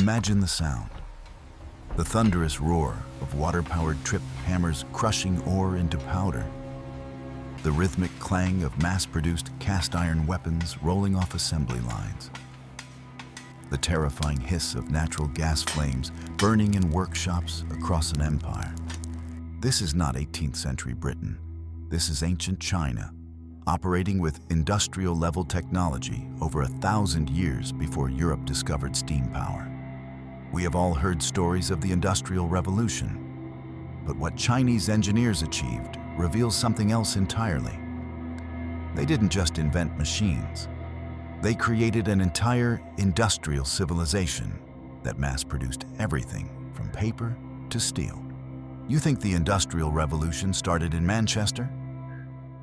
Imagine the sound. The thunderous roar of water-powered trip hammers crushing ore into powder. The rhythmic clang of mass-produced cast-iron weapons rolling off assembly lines. The terrifying hiss of natural gas flames burning in workshops across an empire. This is not 18th century Britain. This is ancient China, operating with industrial-level technology over 1,000 years before Europe discovered steam power. We have all heard stories of the Industrial Revolution, but what Chinese engineers achieved reveals something else entirely. They didn't just invent machines. They created an entire industrial civilization that mass-produced everything from paper to steel. You think the Industrial Revolution started in Manchester?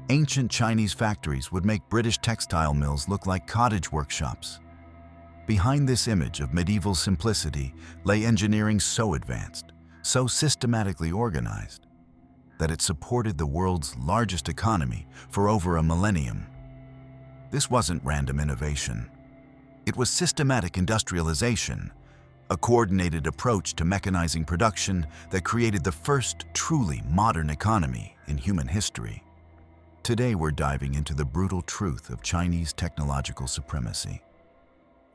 Ancient Chinese factories would make British textile mills look like cottage workshops. Behind this image of medieval simplicity lay engineering so advanced, so systematically organized, that it supported the world's largest economy for over a millennium. This wasn't random innovation. It was systematic industrialization, a coordinated approach to mechanizing production that created the first truly modern economy in human history. Today we're diving into the brutal truth of Chinese technological supremacy.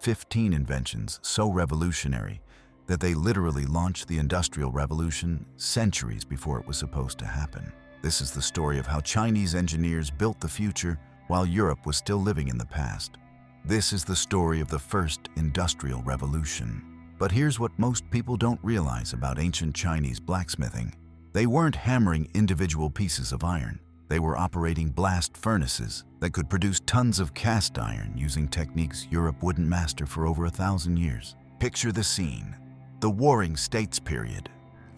15 inventions so revolutionary that they literally launched the Industrial Revolution centuries before it was supposed to happen. This is the story of how Chinese engineers built the future while Europe was still living in the past. This is the story of the first Industrial Revolution. But here's what most people don't realize about ancient Chinese blacksmithing. They weren't hammering individual pieces of iron. They were operating blast furnaces that could produce tons of cast iron using techniques Europe wouldn't master for over 1,000 years. Picture the scene. The Warring States period,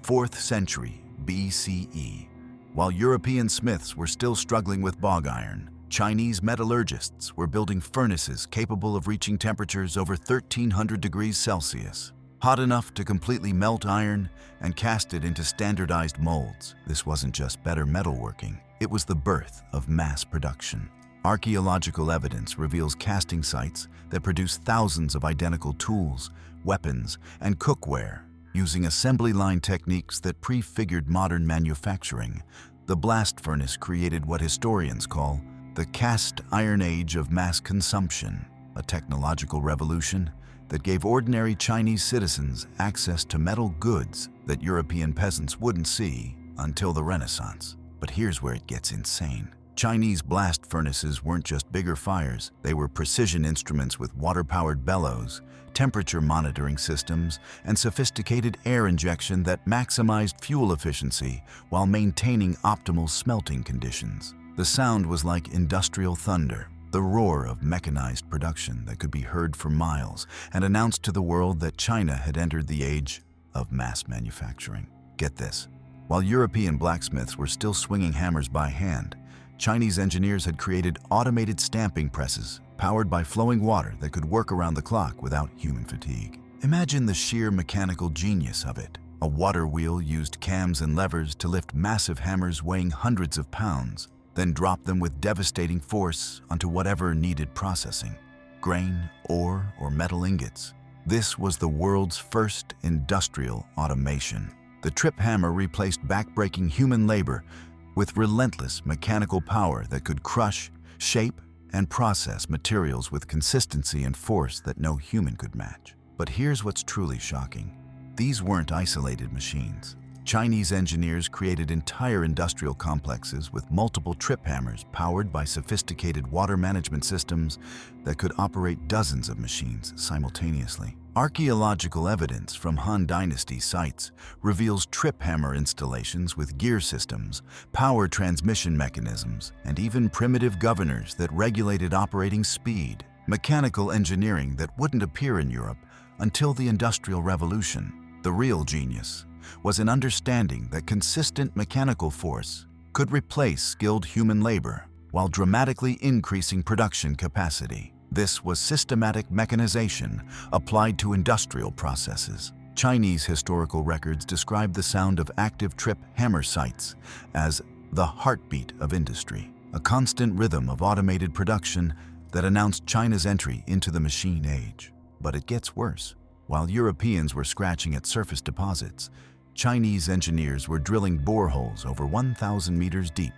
4th century BCE. While European smiths were still struggling with bog iron, Chinese metallurgists were building furnaces capable of reaching temperatures over 1,300 degrees Celsius, hot enough to completely melt iron and cast it into standardized molds. This wasn't just better metalworking. It was the birth of mass production. Archaeological evidence reveals casting sites that produced thousands of identical tools, weapons, and cookware using assembly line techniques that prefigured modern manufacturing. The blast furnace created what historians call the cast iron age of mass consumption, a technological revolution that gave ordinary Chinese citizens access to metal goods that European peasants wouldn't see until the Renaissance. But here's where it gets insane. Chinese blast furnaces weren't just bigger fires. They were precision instruments with water-powered bellows, temperature monitoring systems, and sophisticated air injection that maximized fuel efficiency while maintaining optimal smelting conditions. The sound was like industrial thunder, the roar of mechanized production that could be heard for miles and announced to the world that China had entered the age of mass manufacturing. Get this. While European blacksmiths were still swinging hammers by hand, Chinese engineers had created automated stamping presses powered by flowing water that could work around the clock without human fatigue. Imagine the sheer mechanical genius of it. A water wheel used cams and levers to lift massive hammers weighing hundreds of pounds, then drop them with devastating force onto whatever needed processing: grain, ore, or metal ingots. This was the world's first industrial automation. The trip hammer replaced backbreaking human labor with relentless mechanical power that could crush, shape, and process materials with consistency and force that no human could match. But here's what's truly shocking. These weren't isolated machines. Chinese engineers created entire industrial complexes with multiple trip hammers powered by sophisticated water management systems that could operate dozens of machines simultaneously. Archaeological evidence from Han Dynasty sites reveals trip hammer installations with gear systems, power transmission mechanisms, and even primitive governors that regulated operating speed. Mechanical engineering that wouldn't appear in Europe until the Industrial Revolution. The real genius was an understanding that consistent mechanical force could replace skilled human labor while dramatically increasing production capacity. This was systematic mechanization applied to industrial processes. Chinese historical records describe the sound of active trip hammer sites as the heartbeat of industry, a constant rhythm of automated production that announced China's entry into the machine age. But it gets worse. While Europeans were scratching at surface deposits, Chinese engineers were drilling boreholes over 1,000 meters deep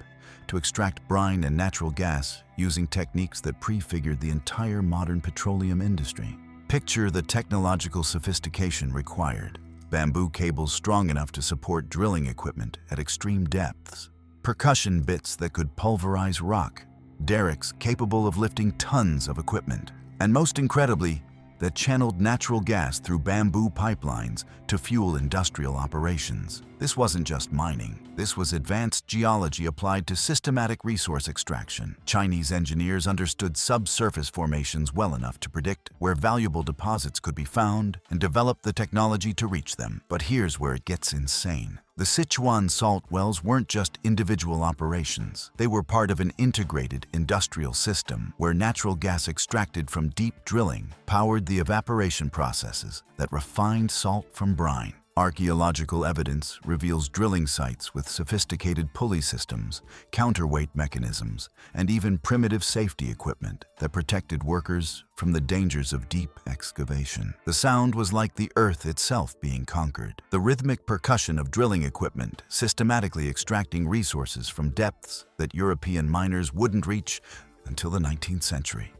to extract brine and natural gas using techniques that prefigured the entire modern petroleum industry. Picture the technological sophistication required. Bamboo cables strong enough to support drilling equipment at extreme depths, percussion bits that could pulverize rock, derricks capable of lifting tons of equipment, and most incredibly, that channeled natural gas through bamboo pipelines to fuel industrial operations. This wasn't just mining. This was advanced geology applied to systematic resource extraction. Chinese engineers understood subsurface formations well enough to predict where valuable deposits could be found and develop the technology to reach them. But here's where it gets insane. The Sichuan salt wells weren't just individual operations. They were part of an integrated industrial system where natural gas extracted from deep drilling powered the evaporation processes that refined salt from brine. Archaeological evidence reveals drilling sites with sophisticated pulley systems, counterweight mechanisms, and even primitive safety equipment that protected workers from the dangers of deep excavation. The sound was like the earth itself being conquered. The rhythmic percussion of drilling equipment systematically extracting resources from depths that European miners wouldn't reach until the 19th century.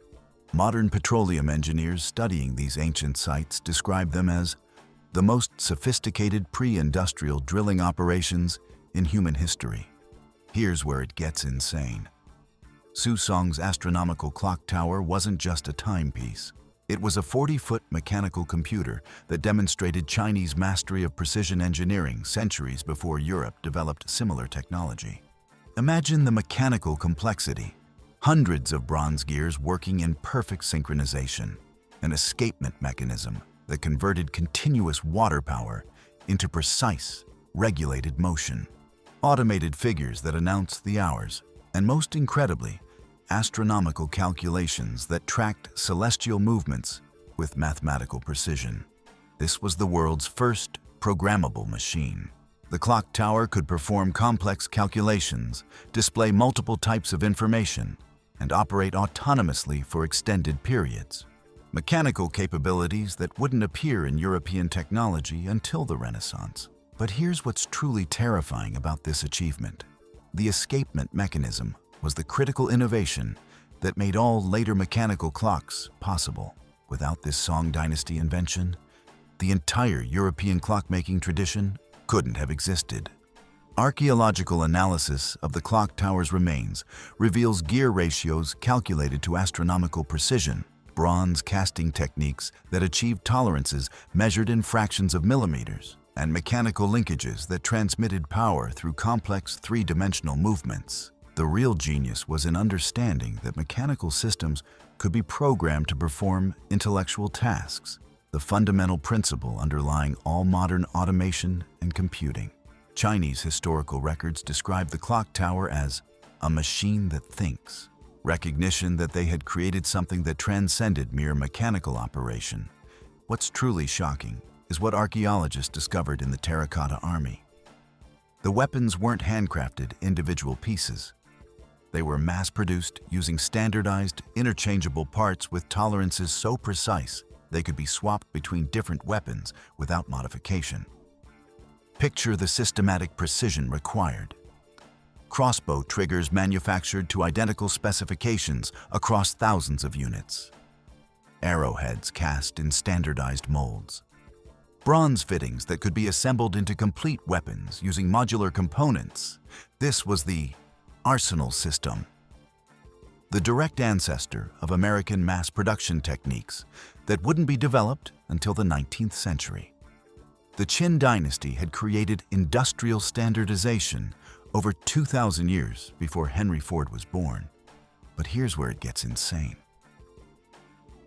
Modern petroleum engineers studying these ancient sites describe them as the most sophisticated pre-industrial drilling operations in human history. Here's where it gets insane. Susong's astronomical clock tower wasn't just a timepiece. It was a 40-foot mechanical computer that demonstrated Chinese mastery of precision engineering centuries before Europe developed similar technology. Imagine the mechanical complexity. Hundreds of bronze gears working in perfect synchronization, an escapement mechanism that converted continuous water power into precise, regulated motion, automated figures that announced the hours, and most incredibly, astronomical calculations that tracked celestial movements with mathematical precision. This was the world's first programmable machine. The clock tower could perform complex calculations, display multiple types of information, and operate autonomously for extended periods. Mechanical capabilities that wouldn't appear in European technology until the Renaissance. But here's what's truly terrifying about this achievement. The escapement mechanism was the critical innovation that made all later mechanical clocks possible. Without this Song Dynasty invention, the entire European clockmaking tradition couldn't have existed. Archaeological analysis of the clock tower's remains reveals gear ratios calculated to astronomical precision, bronze casting techniques that achieved tolerances measured in fractions of millimeters, and mechanical linkages that transmitted power through complex three-dimensional movements. The real genius was in understanding that mechanical systems could be programmed to perform intellectual tasks, the fundamental principle underlying all modern automation and computing. Chinese historical records describe the clock tower as a machine that thinks. Recognition that they had created something that transcended mere mechanical operation. What's truly shocking is what archaeologists discovered in the Terracotta Army. The weapons weren't handcrafted individual pieces. They were mass-produced using standardized, interchangeable parts with tolerances so precise they could be swapped between different weapons without modification. Picture the systematic precision required. Crossbow triggers manufactured to identical specifications across thousands of units. Arrowheads cast in standardized molds. Bronze fittings that could be assembled into complete weapons using modular components. This was the arsenal system, the direct ancestor of American mass production techniques that wouldn't be developed until the 19th century. The Qin dynasty had created industrial standardization over 2,000 years before Henry Ford was born. But here's where it gets insane.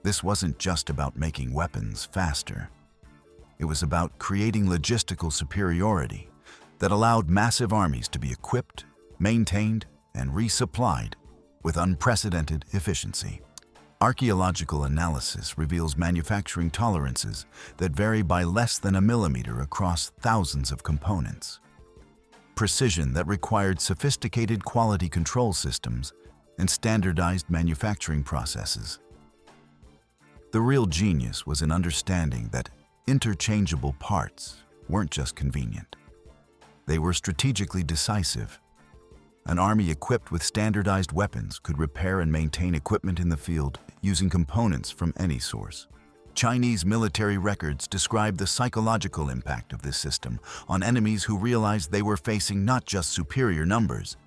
This wasn't just about making weapons faster. It was about creating logistical superiority that allowed massive armies to be equipped, maintained, and resupplied with unprecedented efficiency. Archaeological analysis reveals manufacturing tolerances that vary by less than a millimeter across thousands of components. Precision that required sophisticated quality control systems and standardized manufacturing processes. The real genius was in understanding that interchangeable parts weren't just convenient. They were strategically decisive. An army equipped with standardized weapons could repair and maintain equipment in the field using components from any source. Chinese military records describe the psychological impact of this system on enemies who realized they were facing not just superior numbers,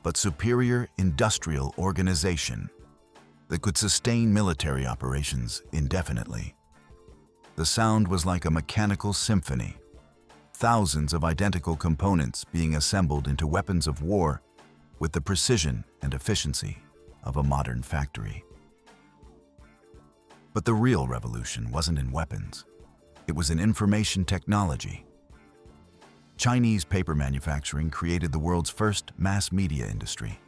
but superior industrial organization that could sustain military operations indefinitely. The sound was like a mechanical symphony, thousands of identical components being assembled into weapons of war with the precision and efficiency of a modern factory. But the real revolution wasn't in weapons. It was in information technology. Chinese paper manufacturing created the world's first mass media industry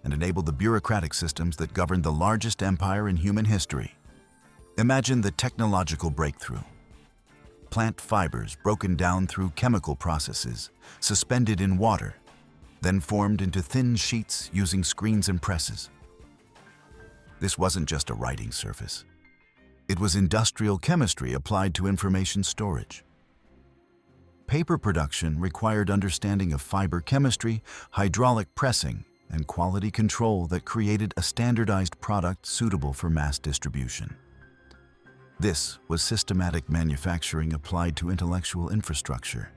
and enabled the bureaucratic systems that governed the largest empire in human history. Imagine the technological breakthrough. Plant fibers broken down through chemical processes, suspended in water, then formed into thin sheets using screens and presses. This wasn't just a writing surface. It was industrial chemistry applied to information storage. Paper production required understanding of fiber chemistry, hydraulic pressing, and quality control that created a standardized product suitable for mass distribution. This was systematic manufacturing applied to intellectual infrastructure.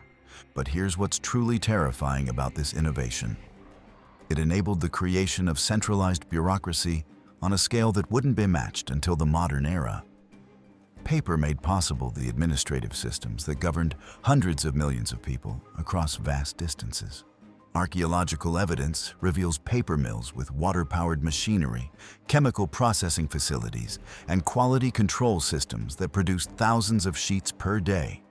But here's what's truly terrifying about this innovation. It enabled the creation of centralized bureaucracy on a scale that wouldn't be matched until the modern era. Paper made possible the administrative systems that governed hundreds of millions of people across vast distances. Archaeological evidence reveals paper mills with water-powered machinery, chemical processing facilities, and quality control systems that produced thousands of sheets per day.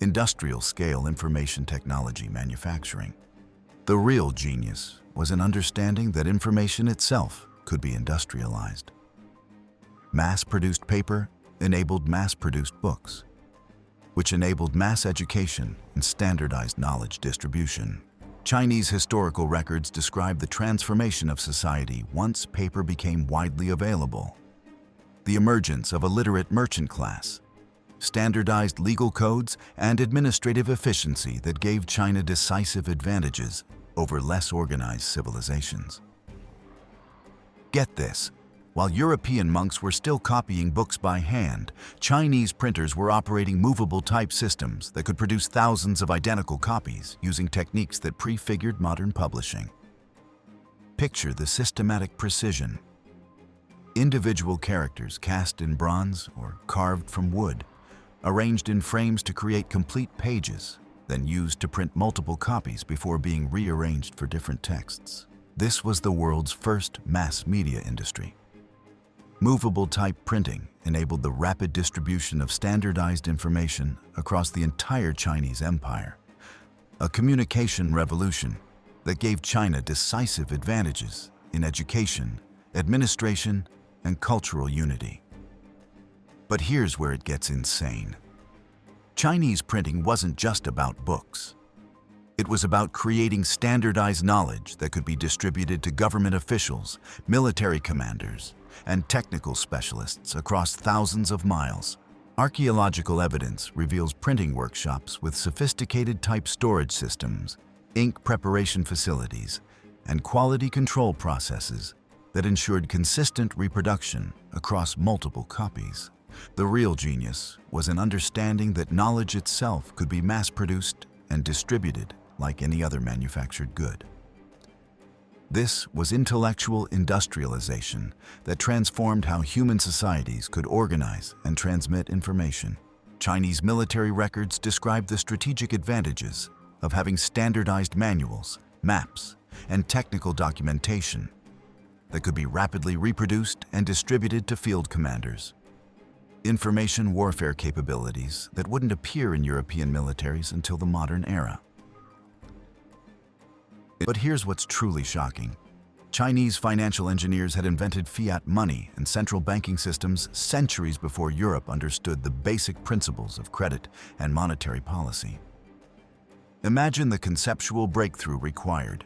Industrial-scale information technology manufacturing. The real genius was in understanding that information itself could be industrialized. Mass-produced paper enabled mass-produced books, which enabled mass education and standardized knowledge distribution. Chinese historical records describe the transformation of society once paper became widely available. The emergence of a literate merchant class, standardized legal codes, and administrative efficiency that gave China decisive advantages over less organized civilizations. Get this. While European monks were still copying books by hand, Chinese printers were operating movable type systems that could produce thousands of identical copies using techniques that prefigured modern publishing. Picture the systematic precision. Individual characters cast in bronze or carved from wood, arranged in frames to create complete pages, then used to print multiple copies before being rearranged for different texts. This was the world's first mass media industry. Movable type printing enabled the rapid distribution of standardized information across the entire Chinese empire, a communication revolution that gave China decisive advantages in education, administration, and cultural unity. But here's where it gets insane. Chinese printing wasn't just about books. It was about creating standardized knowledge that could be distributed to government officials, military commanders, and technical specialists across thousands of miles. Archaeological evidence reveals printing workshops with sophisticated type storage systems, ink preparation facilities, and quality control processes that ensured consistent reproduction across multiple copies. The real genius was in understanding that knowledge itself could be mass-produced and distributed like any other manufactured good. This was intellectual industrialization that transformed how human societies could organize and transmit information. Chinese military records describe the strategic advantages of having standardized manuals, maps, and technical documentation that could be rapidly reproduced and distributed to field commanders. Information warfare capabilities that wouldn't appear in European militaries until the modern era. But here's what's truly shocking. Chinese financial engineers had invented fiat money and central banking systems centuries before Europe understood the basic principles of credit and monetary policy. Imagine the conceptual breakthrough required.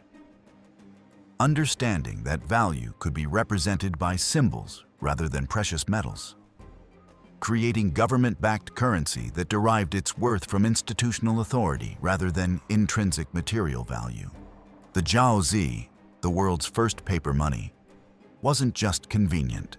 Understanding that value could be represented by symbols rather than precious metals. creating government-backed currency that derived its worth from institutional authority rather than intrinsic material value. The Jiaozi, the world's first paper money, wasn't just convenient.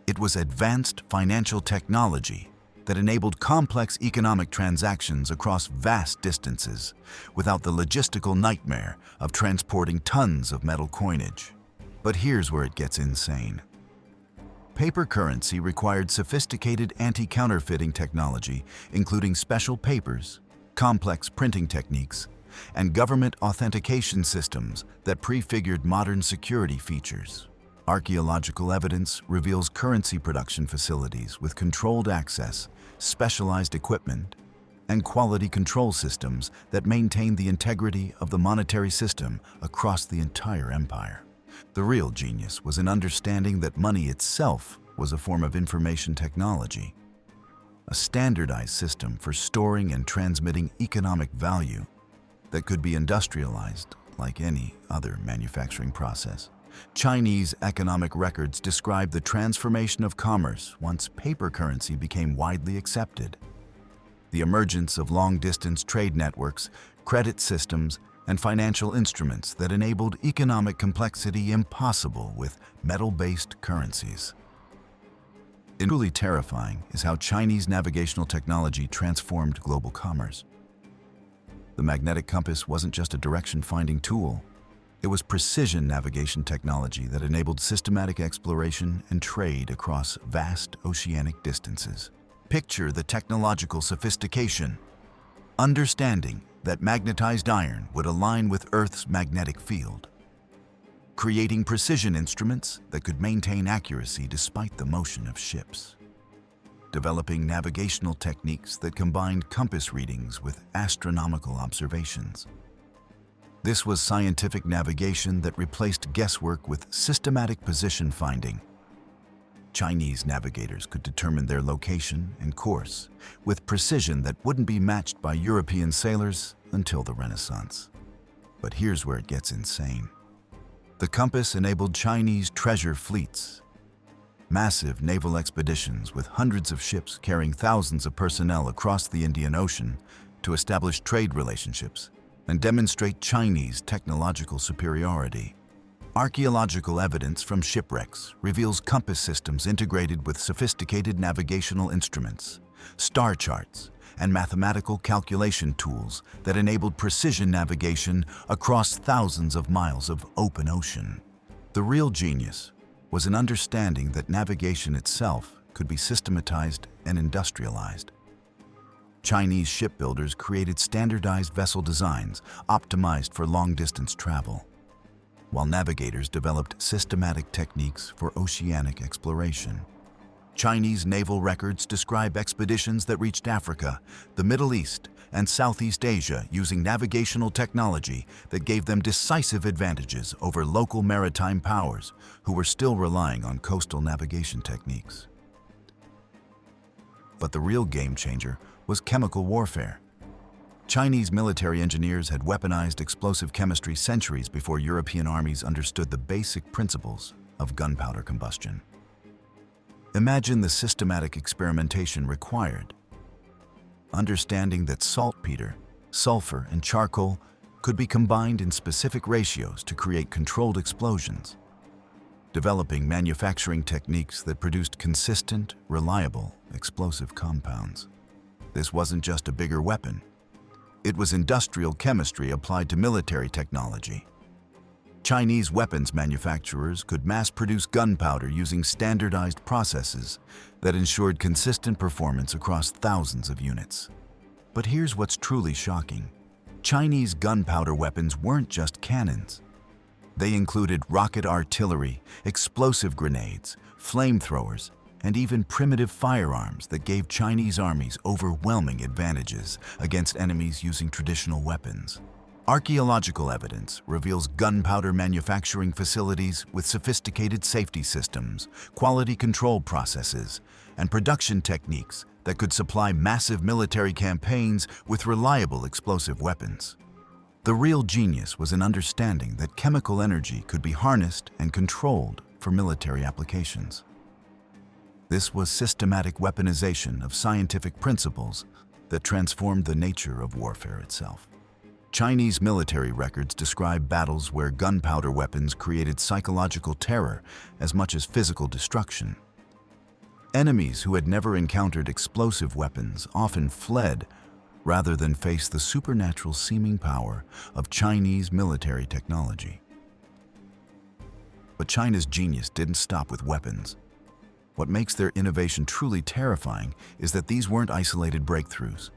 It was advanced financial technology that enabled complex economic transactions across vast distances without the logistical nightmare of transporting tons of metal coinage. But here's where it gets insane. Paper currency required sophisticated anti-counterfeiting technology, including special papers, complex printing techniques, and government authentication systems that prefigured modern security features. Archaeological evidence reveals currency production facilities with controlled access, specialized equipment, and quality control systems that maintain the integrity of the monetary system across the entire empire. The real genius was in understanding that money itself was a form of information technology, a standardized system for storing and transmitting economic value that could be industrialized like any other manufacturing process. Chinese economic records describe the transformation of commerce once paper currency became widely accepted. The emergence of long-distance trade networks, credit systems, and financial instruments that enabled economic complexity impossible with metal-based currencies. Truly terrifying is how Chinese navigational technology transformed global commerce. The magnetic compass wasn't just a direction-finding tool. It was precision navigation technology that enabled systematic exploration and trade across vast oceanic distances. Picture the technological sophistication. Understanding that magnetized iron would align with Earth's magnetic field, creating precision instruments that could maintain accuracy despite the motion of ships. Developing navigational techniques that combined compass readings with astronomical observations. This was scientific navigation that replaced guesswork with systematic position finding. Chinese navigators could determine their location and course with precision that wouldn't be matched by European sailors until the Renaissance. But here's where it gets insane. The compass enabled Chinese treasure fleets, massive naval expeditions with hundreds of ships carrying thousands of personnel across the Indian Ocean to establish trade relationships and demonstrate Chinese technological superiority. Archaeological evidence from shipwrecks reveals compass systems integrated with sophisticated navigational instruments, star charts, and mathematical calculation tools that enabled precision navigation across thousands of miles of open ocean. The real genius was an understanding that navigation itself could be systematized and industrialized. Chinese shipbuilders created standardized vessel designs optimized for long-distance travel, while navigators developed systematic techniques for oceanic exploration. Chinese naval records describe expeditions that reached Africa, the Middle East, and Southeast Asia using navigational technology that gave them decisive advantages over local maritime powers who were still relying on coastal navigation techniques. But the real game changer was chemical warfare. Chinese military engineers had weaponized explosive chemistry centuries before European armies understood the basic principles of gunpowder combustion. Imagine the systematic experimentation required. Understanding that saltpeter, sulfur, and charcoal could be combined in specific ratios to create controlled explosions. Developing manufacturing techniques that produced consistent, reliable, explosive compounds. This wasn't just a bigger weapon. It was industrial chemistry applied to military technology. Chinese weapons manufacturers could mass-produce gunpowder using standardized processes that ensured consistent performance across thousands of units. But here's what's truly shocking. Chinese gunpowder weapons weren't just cannons. They included rocket artillery, explosive grenades, flamethrowers, and even primitive firearms that gave Chinese armies overwhelming advantages against enemies using traditional weapons. Archaeological evidence reveals gunpowder manufacturing facilities with sophisticated safety systems, quality control processes, and production techniques that could supply massive military campaigns with reliable explosive weapons. The real genius was in understanding that chemical energy could be harnessed and controlled for military applications. This was systematic weaponization of scientific principles that transformed the nature of warfare itself. Chinese military records describe battles where gunpowder weapons created psychological terror as much as physical destruction. Enemies who had never encountered explosive weapons often fled rather than face the supernatural seeming power of Chinese military technology. But China's genius didn't stop with weapons. What makes their innovation truly terrifying is that these weren't isolated breakthroughs.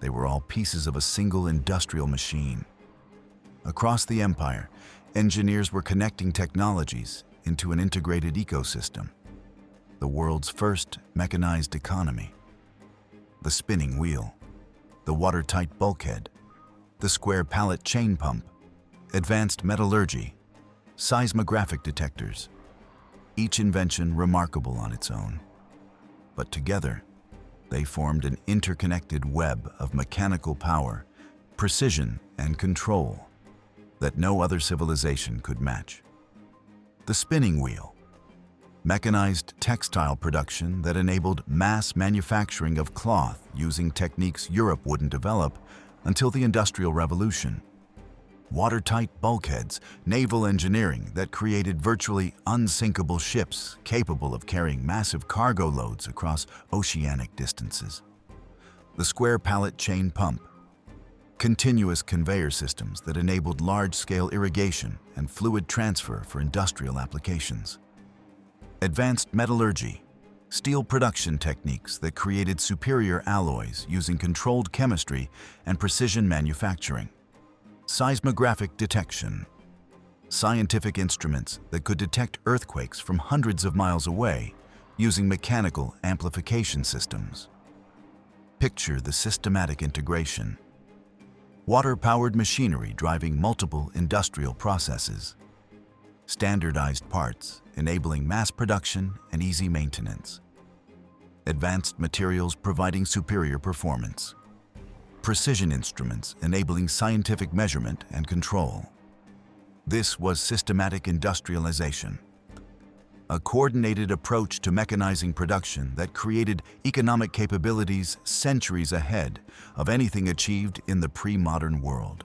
They were all pieces of a single industrial machine. Across the empire, engineers were connecting technologies into an integrated ecosystem. The world's first mechanized economy. The spinning wheel, the watertight bulkhead, the square pallet chain pump, advanced metallurgy, seismographic detectors. Each invention remarkable on its own. But together, they formed an interconnected web of mechanical power, precision, and control that no other civilization could match. The spinning wheel, mechanized textile production that enabled mass manufacturing of cloth using techniques Europe wouldn't develop until the Industrial Revolution. Watertight bulkheads, naval engineering that created virtually unsinkable ships capable of carrying massive cargo loads across oceanic distances. The square pallet chain pump, continuous conveyor systems that enabled large-scale irrigation and fluid transfer for industrial applications. Advanced metallurgy, steel production techniques that created superior alloys using controlled chemistry and precision manufacturing. Seismographic detection, scientific instruments that could detect earthquakes from hundreds of miles away using mechanical amplification systems. Picture the systematic integration. Water-powered machinery driving multiple industrial processes. Standardized parts enabling mass production and easy maintenance. Advanced materials providing superior performance. Precision instruments enabling scientific measurement and control. This was systematic industrialization, a coordinated approach to mechanizing production that created economic capabilities centuries ahead of anything achieved in the pre-modern world.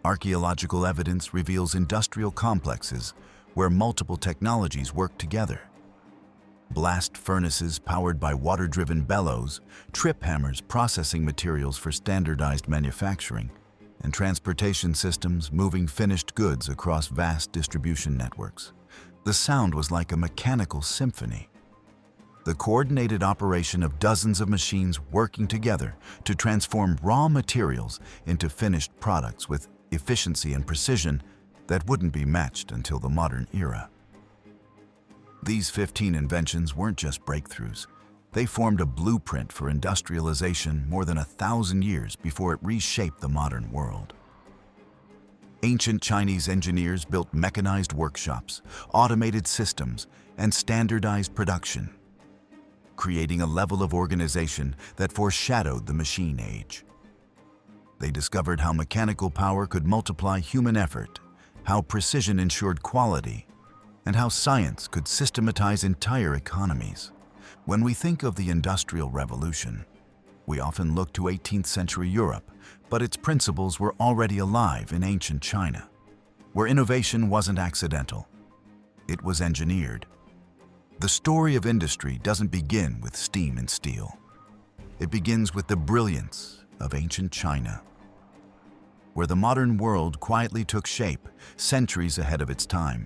Archaeological evidence reveals industrial complexes where multiple technologies work together. Blast furnaces powered by water-driven bellows, trip hammers processing materials for standardized manufacturing, and transportation systems moving finished goods across vast distribution networks. The sound was like a mechanical symphony. The coordinated operation of dozens of machines working together to transform raw materials into finished products with efficiency and precision that wouldn't be matched until the modern era. These 15 inventions weren't just breakthroughs. They formed a blueprint for industrialization more than 1,000 years before it reshaped the modern world. Ancient Chinese engineers built mechanized workshops, automated systems, and standardized production, creating a level of organization that foreshadowed the machine age. They discovered how mechanical power could multiply human effort, how precision ensured quality, and how science could systematize entire economies. When we think of the Industrial Revolution, we often look to 18th century Europe, but its principles were already alive in ancient China, where innovation wasn't accidental. It was engineered. The story of industry doesn't begin with steam and steel. It begins with the brilliance of ancient China, where the modern world quietly took shape centuries ahead of its time.